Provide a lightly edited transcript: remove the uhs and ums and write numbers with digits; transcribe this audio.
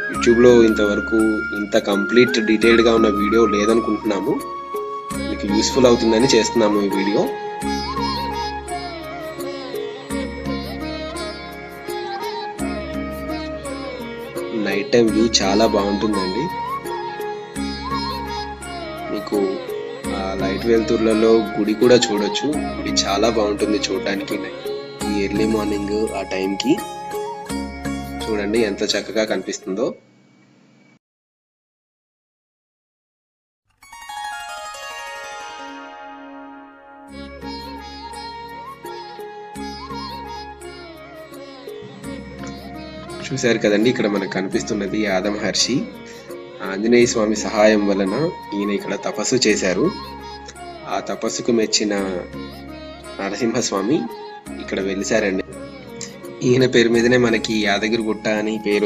యూట్యూబ్లో ఇంతవరకు ఇంత కంప్లీట్ డీటెయిల్డ్గా ఉన్న వీడియో లేదనుకుంటున్నాము. మీకు యూస్ఫుల్ అవుతుందని చేస్తున్నాము ఈ వీడియో. నైట్ టైం వ్యూ చాలా బాగుంటుందండి. మీకు లైట్ వెలుతుర్లలో గుడి కూడా చూడొచ్చు. గుడి చాలా బాగుంటుంది చూడడానికి. ఈ ఎర్లీ మార్నింగ్ ఆ టైంకి చూడండి ఎంత చక్కగా కనిపిస్తుందో. చూశారు కదండి, ఇక్కడ మనకు కనిపిస్తున్నది యాద మహర్షి. ఆంజనేయ స్వామి సహాయం వలన ఈయన ఇక్కడ తపస్సు చేశారు. ఆ తపస్సుకు మెచ్చిన నరసింహస్వామి ఇక్కడ వెలిసారండి. ఈయన పేరు మీదనే మనకి యాదగిరి గుట్ట అని పేరు